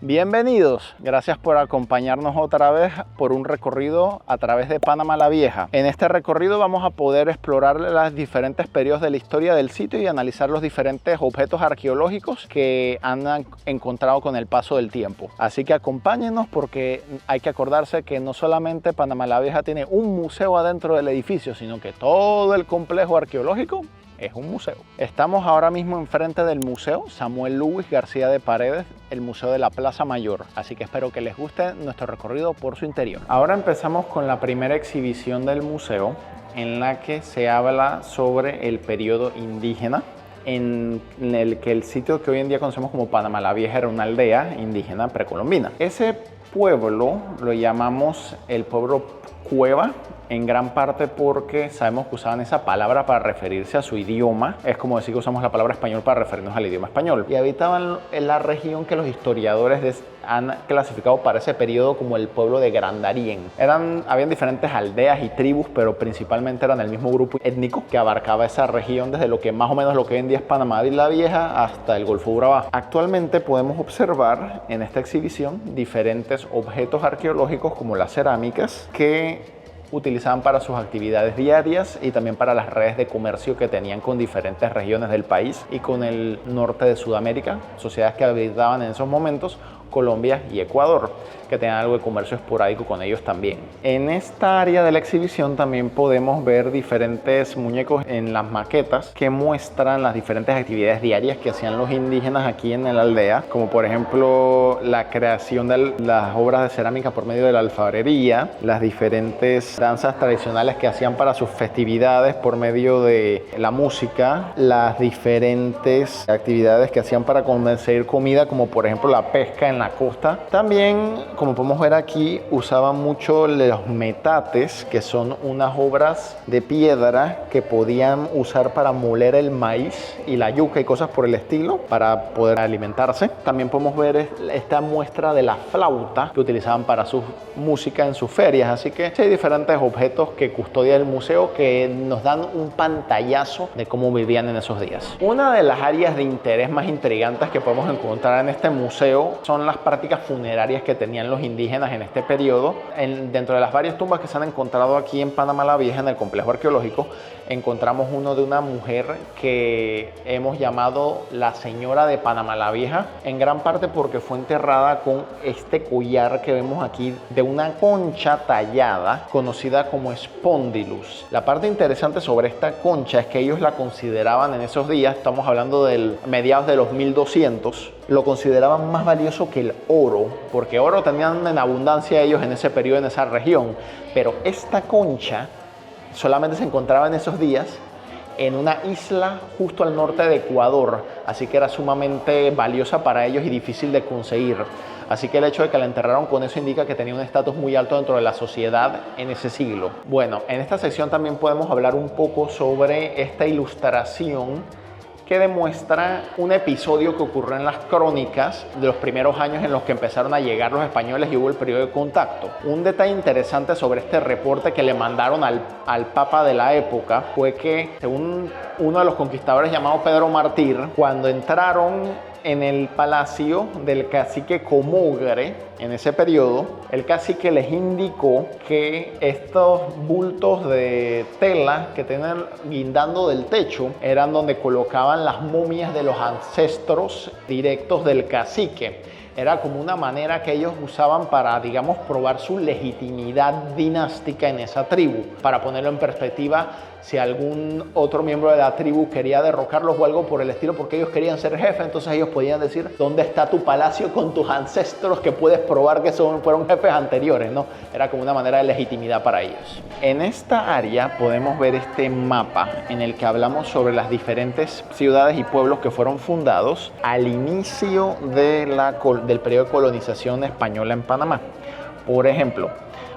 Bienvenidos, gracias por acompañarnos otra vez por un recorrido a través de Panamá la Vieja. En este recorrido vamos a poder explorar los diferentes periodos de la historia del sitio y analizar los diferentes objetos arqueológicos que han encontrado con el paso del tiempo. Así que acompáñenos porque hay que acordarse que no solamente Panamá la Vieja tiene un museo adentro del edificio, sino que todo el complejo arqueológico es un museo. Estamos ahora mismo enfrente del Museo Samuel Luis García de Paredes, el Museo de la Plaza Mayor, así que espero que les guste nuestro recorrido por su interior. Ahora empezamos con la primera exhibición del museo, en la que se habla sobre el periodo indígena, en el que el sitio que hoy en día conocemos como Panamá la Vieja era una aldea indígena precolombina. Ese pueblo lo llamamos el pueblo Cueva, en gran parte porque sabemos que usaban esa palabra para referirse a su idioma. Es como decir que usamos la palabra español para referirnos al idioma español. Y habitaban en la región que los historiadores han clasificado para ese periodo como el pueblo de Gran Darién. Habían diferentes aldeas y tribus, pero principalmente eran el mismo grupo étnico que abarcaba esa región desde lo que más o menos lo que hoy en día es Panamá la Vieja hasta el Golfo de Urabá. Actualmente podemos observar en esta exhibición diferentes objetos arqueológicos como las cerámicas que utilizaban para sus actividades diarias y también para las redes de comercio que tenían con diferentes regiones del país y con el norte de Sudamérica, sociedades que habitaban en esos momentos Colombia y Ecuador, que tenían algo de comercio esporádico con ellos también. En esta área de la exhibición también podemos ver diferentes muñecos en las maquetas que muestran las diferentes actividades diarias que hacían los indígenas aquí en la aldea, como por ejemplo la creación de las obras de cerámica por medio de la alfarería, las diferentes danzas tradicionales que hacían para sus festividades por medio de la música, las diferentes actividades que hacían para conseguir comida, como por ejemplo la pesca en la costa. También, como podemos ver aquí, usaban mucho los metates, que son unas obras de piedra que podían usar para moler el maíz y la yuca y cosas por el estilo para poder alimentarse. También podemos ver esta muestra de la flauta que utilizaban para su música en sus ferias. Así que sí, hay diferentes objetos que custodia el museo que nos dan un pantallazo de cómo vivían en esos días. Una de las áreas de interés más intrigantes que podemos encontrar en este museo son las prácticas funerarias que tenían los indígenas en este periodo. Dentro de las varias tumbas que se han encontrado aquí en Panamá la Vieja, en el complejo arqueológico, encontramos uno de una mujer que hemos llamado la Señora de Panamá la Vieja, en gran parte porque fue enterrada con este collar que vemos aquí de una concha tallada conocida como Spondylus. La parte interesante sobre esta concha es que ellos la consideraban en esos días, estamos hablando del mediados de los 1200, lo consideraban más valioso que el oro, porque oro tenían en abundancia ellos en ese periodo, en esa región, pero esta concha solamente se encontraba en esos días en una isla justo al norte de Ecuador, así que era sumamente valiosa para ellos y difícil de conseguir. Así que el hecho de que la enterraron con eso indica que tenía un estatus muy alto dentro de la sociedad en ese siglo. Bueno, en esta sección también podemos hablar un poco sobre esta ilustración que demuestra un episodio que ocurrió en las crónicas de los primeros años en los que empezaron a llegar los españoles y hubo el periodo de contacto. Un detalle interesante sobre este reporte que le mandaron al papa de la época fue que, según uno de los conquistadores llamado Pedro Mártir, cuando entraron en el palacio del cacique Comogre, en ese periodo, el cacique les indicó que estos bultos de tela que tenían guindando del techo eran donde colocaban las momias de los ancestros directos del cacique. Era como una manera que ellos usaban para, digamos, probar su legitimidad dinástica en esa tribu. Para ponerlo en perspectiva, si algún otro miembro de la tribu quería derrocarlos o algo por el estilo porque ellos querían ser jefes, entonces ellos podían decir: ¿dónde está tu palacio con tus ancestros que puedes probar que fueron jefes anteriores? ¿No? Era como una manera de legitimidad para ellos. En esta área podemos ver este mapa en el que hablamos sobre las diferentes ciudades y pueblos que fueron fundados al inicio del periodo de colonización española en Panamá. Por ejemplo,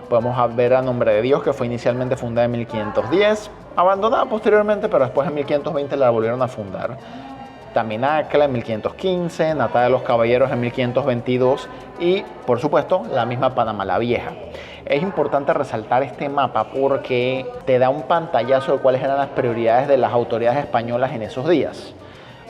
podemos ver a Nombre de Dios, que fue inicialmente fundada en 1510, abandonada posteriormente, pero después en 1520 la volvieron a fundar. También Acla en 1515, Natal de los Caballeros en 1522 y, por supuesto, la misma Panamá la Vieja. Es importante resaltar este mapa porque te da un pantallazo de cuáles eran las prioridades de las autoridades españolas en esos días.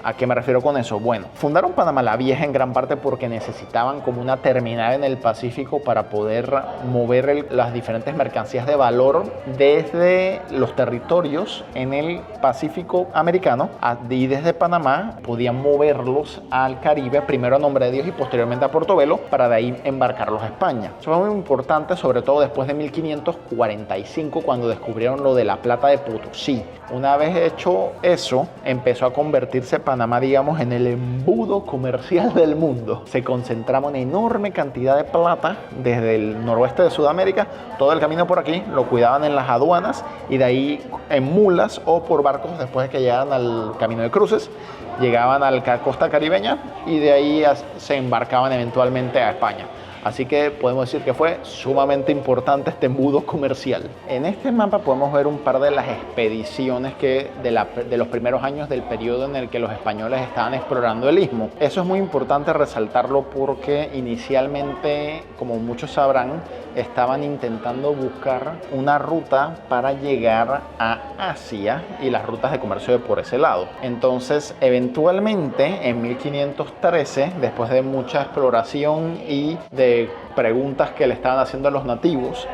¿A qué me refiero con eso? Bueno, fundaron Panamá la Vieja en gran parte porque necesitaban como una terminal en el Pacífico para poder mover las diferentes mercancías de valor desde los territorios en el Pacífico americano y desde Panamá podían moverlos al Caribe, primero a Nombre de Dios y posteriormente a Portobelo, para de ahí embarcarlos a España. Eso fue muy importante, sobre todo después de 1545, cuando descubrieron lo de la plata de Potosí. Una vez hecho eso, empezó a convertirse Panamá, digamos, en el embudo comercial del mundo. Se concentraba una enorme cantidad de plata desde el noroeste de Sudamérica, todo el camino por aquí, lo cuidaban en las aduanas y de ahí en mulas o por barcos después de que llegaran al camino de cruces, llegaban a la costa caribeña y de ahí se embarcaban eventualmente a España. Así que podemos decir que fue sumamente importante este embudo comercial. En este mapa podemos ver un par de las expediciones de los primeros años del periodo en el que los españoles estaban explorando el istmo. Eso es muy importante resaltarlo porque inicialmente, como muchos sabrán, estaban intentando buscar una ruta para llegar a Asia y las rutas de comercio de por ese lado. Entonces, eventualmente, en 1513, después de mucha exploración y de preguntas que le estaban haciendo a los nativos,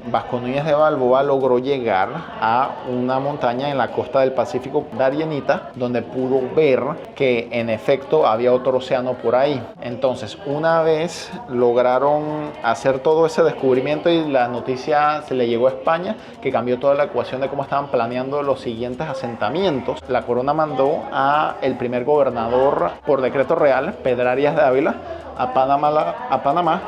Vasco Núñez de Balboa logró llegar a una montaña en la costa del Pacífico, Darienita, donde pudo ver que en efecto había otro océano por ahí. Entonces, una vez lograron hacer todo ese descubrimiento y la noticia se le llegó a España, que cambió toda la ecuación de cómo estaban planeando los siguientes asentamientos, la corona mandó a el primer gobernador por decreto real, Pedro Arias de Ávila, a Panamá,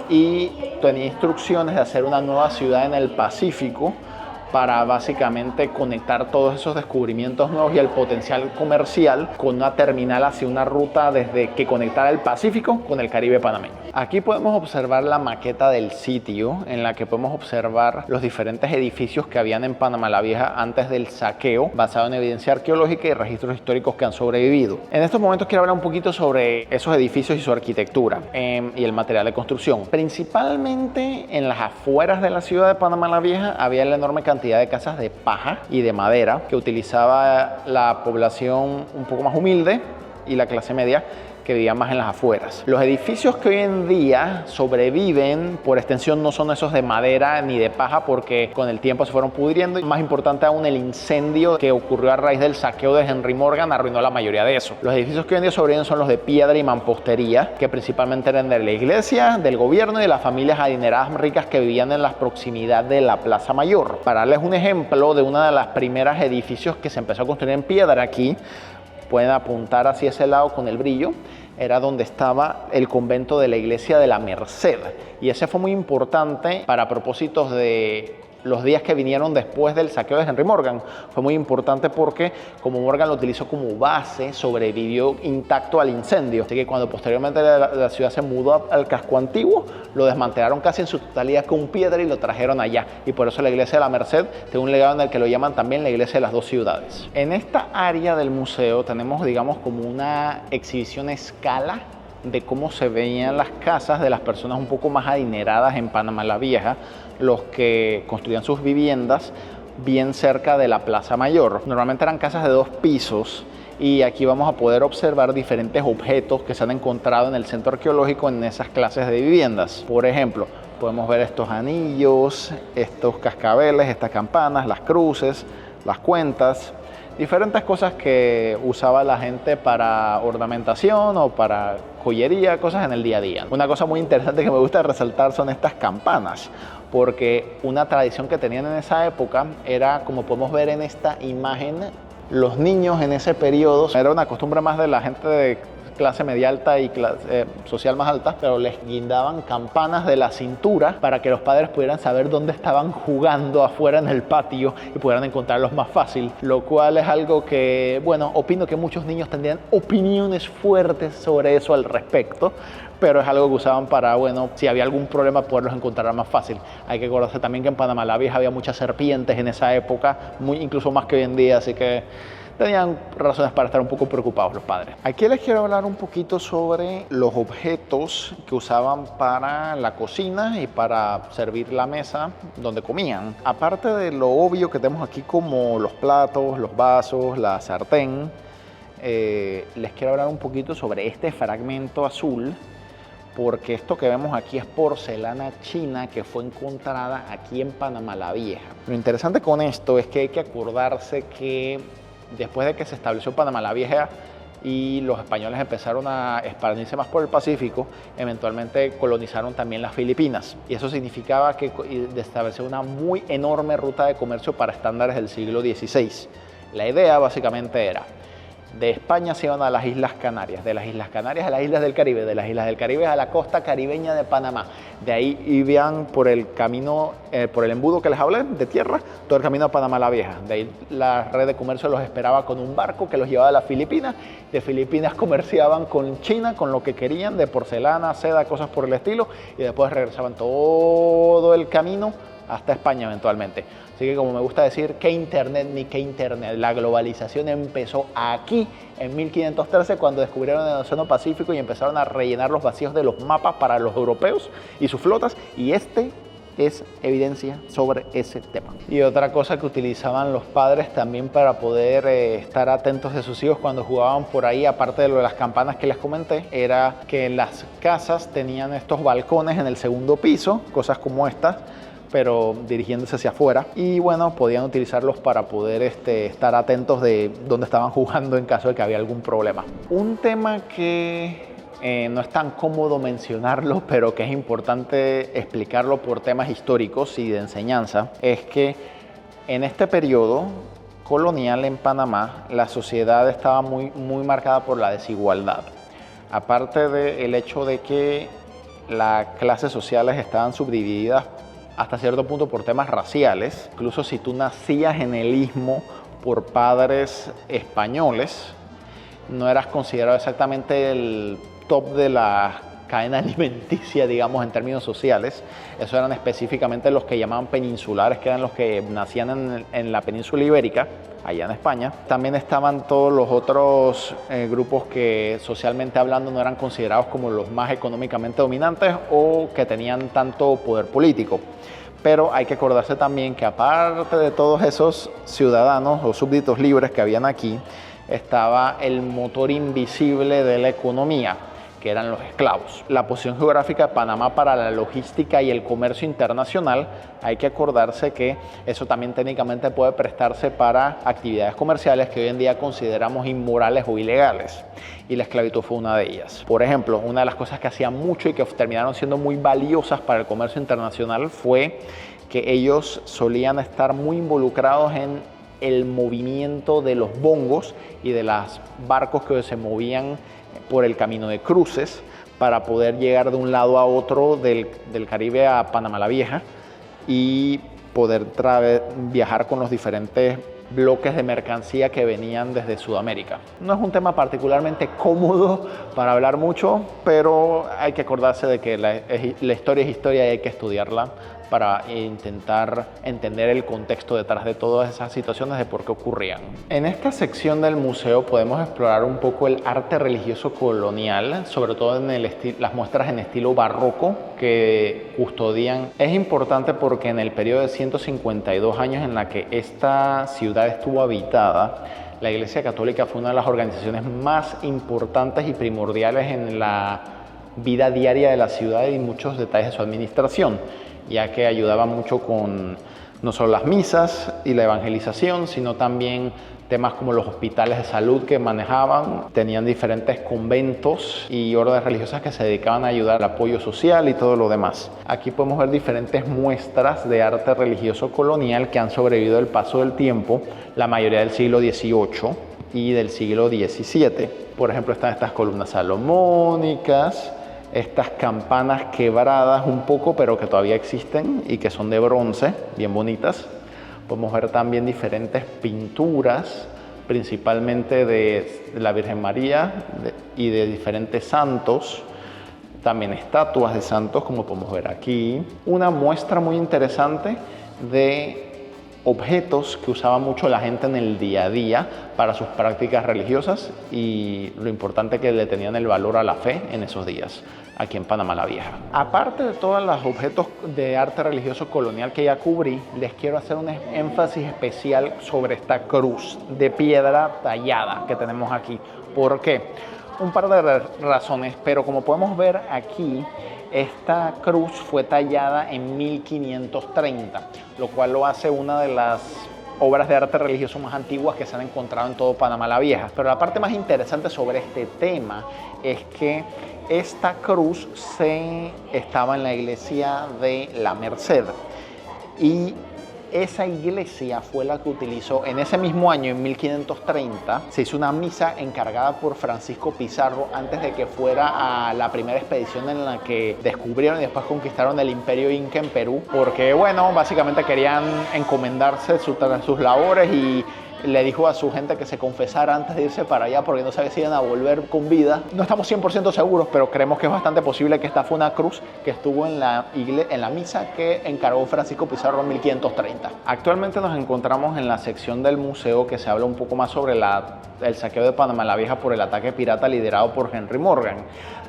y tenía instrucciones de hacer una nueva ciudad en el Pacífico para básicamente conectar todos esos descubrimientos nuevos y el potencial comercial con una terminal hacia una ruta desde que conectara el Pacífico con el Caribe panameño. Aquí podemos observar la maqueta del sitio, en la que podemos observar los diferentes edificios que habían en Panamá la Vieja antes del saqueo, basado en evidencia arqueológica y registros históricos que han sobrevivido. En estos momentos quiero hablar un poquito sobre esos edificios y su arquitectura y el material de construcción. Principalmente en las afueras de la ciudad de Panamá la Vieja había la enorme cantidad de casas de paja y de madera que utilizaba la población un poco más humilde y la clase media, que vivían más en las afueras. Los edificios que hoy en día sobreviven, por extensión, no son esos de madera ni de paja, porque con el tiempo se fueron pudriendo. Y más importante aún, el incendio que ocurrió a raíz del saqueo de Henry Morgan arruinó la mayoría de eso. Los edificios que hoy en día sobreviven son los de piedra y mampostería, que principalmente eran de la iglesia, del gobierno y de las familias adineradas ricas que vivían en la proximidad de la Plaza Mayor. Para darles un ejemplo de una de las primeras edificios que se empezó a construir en piedra aquí, pueden apuntar hacia ese lado con el brillo, era donde estaba el convento de la iglesia de la Merced. Y ese fue muy importante para propósitos de los días que vinieron después del saqueo de Henry Morgan. Fue muy importante porque, como Morgan lo utilizó como base, sobrevivió intacto al incendio. Así que cuando posteriormente la ciudad se mudó al casco antiguo, lo desmantelaron casi en su totalidad con piedra y lo trajeron allá. Y por eso la iglesia de la Merced tiene un legado en el que lo llaman también la iglesia de las dos ciudades. En esta área del museo tenemos, digamos, como una exhibición a escala de cómo se veían las casas de las personas un poco más adineradas en Panamá la Vieja, los que construían sus viviendas bien cerca de la Plaza Mayor. Normalmente eran casas de 2 pisos y aquí vamos a poder observar diferentes objetos que se han encontrado en el centro arqueológico en esas clases de viviendas. Por ejemplo, podemos ver estos anillos, estos cascabeles, estas campanas, las cruces, las cuentas, diferentes cosas que usaba la gente para ornamentación o para joyería, cosas en el día a día. Una cosa muy interesante que me gusta resaltar son estas campanas, porque una tradición que tenían en esa época era, como podemos ver en esta imagen, los niños en ese periodo, era una costumbre más de la gente de clase media alta y clase social más alta, pero les guindaban campanas de la cintura para que los padres pudieran saber dónde estaban jugando afuera en el patio y pudieran encontrarlos más fácil, lo cual es algo que, bueno, opino que muchos niños tendrían opiniones fuertes sobre eso al respecto, pero es algo que usaban para, bueno, si había algún problema poderlos encontrar más fácil. Hay que acordarse también que en Panamá la Vieja había muchas serpientes en esa época, incluso más que hoy en día, así que tenían razones para estar un poco preocupados los padres. Aquí les quiero hablar un poquito sobre los objetos que usaban para la cocina y para servir la mesa donde comían. Aparte de lo obvio que tenemos aquí como los platos, los vasos, la sartén, les quiero hablar un poquito sobre este fragmento azul, porque esto que vemos aquí es porcelana china que fue encontrada aquí en Panamá la Vieja. Lo interesante con esto es que hay que acordarse que después de que se estableció Panamá la Vieja y los españoles empezaron a expandirse más por el Pacífico, eventualmente colonizaron también las Filipinas. Y eso significaba que estableció una muy enorme ruta de comercio para estándares del siglo XVI. La idea básicamente era: de España se iban a las Islas Canarias, de las Islas Canarias a las Islas del Caribe, de las Islas del Caribe a la costa caribeña de Panamá. De ahí iban por el camino, por el embudo que les hablé, de tierra, todo el camino a Panamá la Vieja. De ahí la red de comercio los esperaba con un barco que los llevaba a las Filipinas. De Filipinas comerciaban con China, con lo que querían, de porcelana, seda, cosas por el estilo. Y después regresaban todo el camino hasta España eventualmente. Así que, como me gusta decir, qué internet ni qué internet. La globalización empezó aquí en 1513 cuando descubrieron el Océano Pacífico y empezaron a rellenar los vacíos de los mapas para los europeos y sus flotas, y este es evidencia sobre ese tema. Y otra cosa que utilizaban los padres también para poder estar atentos de sus hijos cuando jugaban por ahí, aparte de lo de las campanas que les comenté, era que las casas tenían estos balcones en el segundo piso, cosas como estas, pero dirigiéndose hacia afuera, y bueno, podían utilizarlos para poder estar atentos de dónde estaban jugando en caso de que había algún problema. Un tema que no es tan cómodo mencionarlo, pero que es importante explicarlo por temas históricos y de enseñanza, es que en este periodo colonial en Panamá la sociedad estaba muy marcada por la desigualdad. Aparte del hecho de que las clases sociales estaban subdivididas hasta cierto punto por temas raciales. Incluso si tú nacías en el istmo por padres españoles, no eras considerado exactamente el top de la cadena alimenticia, digamos, en términos sociales. Eso eran específicamente los que llamaban peninsulares, que eran los que nacían en la península ibérica, allá en España. También estaban todos los otros grupos que socialmente hablando no eran considerados como los más económicamente dominantes o que tenían tanto poder político. Pero hay que acordarse también que aparte de todos esos ciudadanos o súbditos libres que habían aquí, estaba el motor invisible de la economía, que eran los esclavos. La posición geográfica de Panamá para la logística y el comercio internacional, hay que acordarse que eso también técnicamente puede prestarse para actividades comerciales que hoy en día consideramos inmorales o ilegales, y la esclavitud fue una de ellas. Por ejemplo, una de las cosas que hacían mucho y que terminaron siendo muy valiosas para el comercio internacional fue que ellos solían estar muy involucrados en el movimiento de los bongos y de los barcos que se movían por el camino de cruces para poder llegar de un lado a otro del Caribe a Panamá la Vieja y poder viajar con los diferentes bloques de mercancía que venían desde Sudamérica. No es un tema particularmente cómodo para hablar mucho, pero hay que acordarse de que la historia es historia y hay que estudiarla para intentar entender el contexto detrás de todas esas situaciones, de por qué ocurrían. En esta sección del museo podemos explorar un poco el arte religioso colonial, sobre todo en las muestras en estilo barroco que custodian. Es importante porque en el periodo de 152 años en la que esta ciudad estuvo habitada, la Iglesia Católica fue una de las organizaciones más importantes y primordiales en la vida diaria de la ciudad y muchos detalles de su administración, ya que ayudaba mucho con no solo las misas y la evangelización, sino también temas como los hospitales de salud que manejaban. Tenían diferentes conventos y órdenes religiosas que se dedicaban a ayudar al apoyo social y todo lo demás. Aquí podemos ver diferentes muestras de arte religioso colonial que han sobrevivido el paso del tiempo, la mayoría del siglo XVIII y del siglo XVII. Por ejemplo, están estas columnas salomónicas, estas campanas quebradas un poco, pero que todavía existen y que son de bronce, bien bonitas. Podemos ver también diferentes pinturas, principalmente de la Virgen María y de diferentes santos. También estatuas de santos, como podemos ver aquí. Una muestra muy interesante de objetos que usaba mucho la gente en el día a día para sus prácticas religiosas y lo importante que le tenían el valor a la fe en esos días aquí en Panamá la Vieja. Aparte de todos los objetos de arte religioso colonial que ya cubrí, les quiero hacer un énfasis especial sobre esta cruz de piedra tallada que tenemos aquí. ¿Por qué? Un par de razones, pero como podemos ver aquí, esta cruz fue tallada en 1530, lo cual lo hace una de las obras de arte religioso más antiguas que se han encontrado en todo Panamá la Vieja. Pero la parte más interesante sobre este tema es que esta cruz estaba en la iglesia de la Merced y esa iglesia fue la que utilizó en ese mismo año, en 1530, se hizo una misa encargada por Francisco Pizarro antes de que fuera a la primera expedición en la que descubrieron y después conquistaron el Imperio Inca en Perú, porque bueno, básicamente querían encomendarse sus labores y le dijo a su gente que se confesara antes de irse para allá porque no sabía si iban a volver con vida. No estamos 100% seguros, pero creemos que es bastante posible que esta fue una cruz que estuvo en la misa que encargó Francisco Pizarro en 1530. Actualmente nos encontramos en la sección del museo que se habla un poco más sobre el saqueo de Panamá la Vieja por el ataque pirata liderado por Henry Morgan.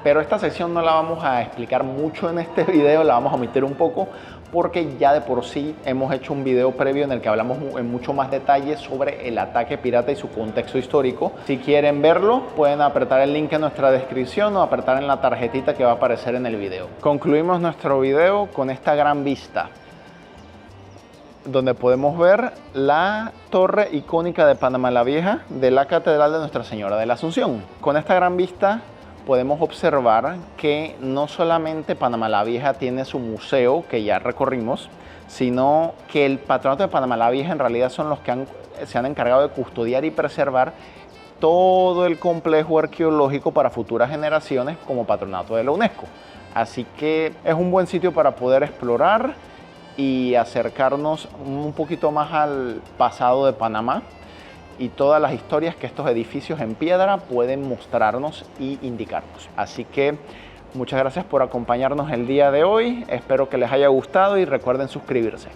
Pero esta sección no la vamos a explicar mucho en este video, la vamos a omitir un poco porque ya de por sí hemos hecho un video previo en el que hablamos en mucho más detalle sobre el ataque pirata y su contexto histórico. Si quieren verlo, pueden apretar el link en nuestra descripción o apretar en la tarjetita que va a aparecer en el video. Concluimos nuestro video con esta gran vista, donde podemos ver la torre icónica de Panamá la Vieja de la Catedral de Nuestra Señora de la Asunción. Con esta gran vista podemos observar que no solamente Panamá la Vieja tiene su museo, que ya recorrimos, sino que el Patronato de Panamá la Vieja en realidad son los que se han encargado de custodiar y preservar todo el complejo arqueológico para futuras generaciones como patronato de la UNESCO. Así que es un buen sitio para poder explorar y acercarnos un poquito más al pasado de Panamá y todas las historias que estos edificios en piedra pueden mostrarnos y indicarnos. Así que muchas gracias por acompañarnos el día de hoy, espero que les haya gustado y recuerden suscribirse.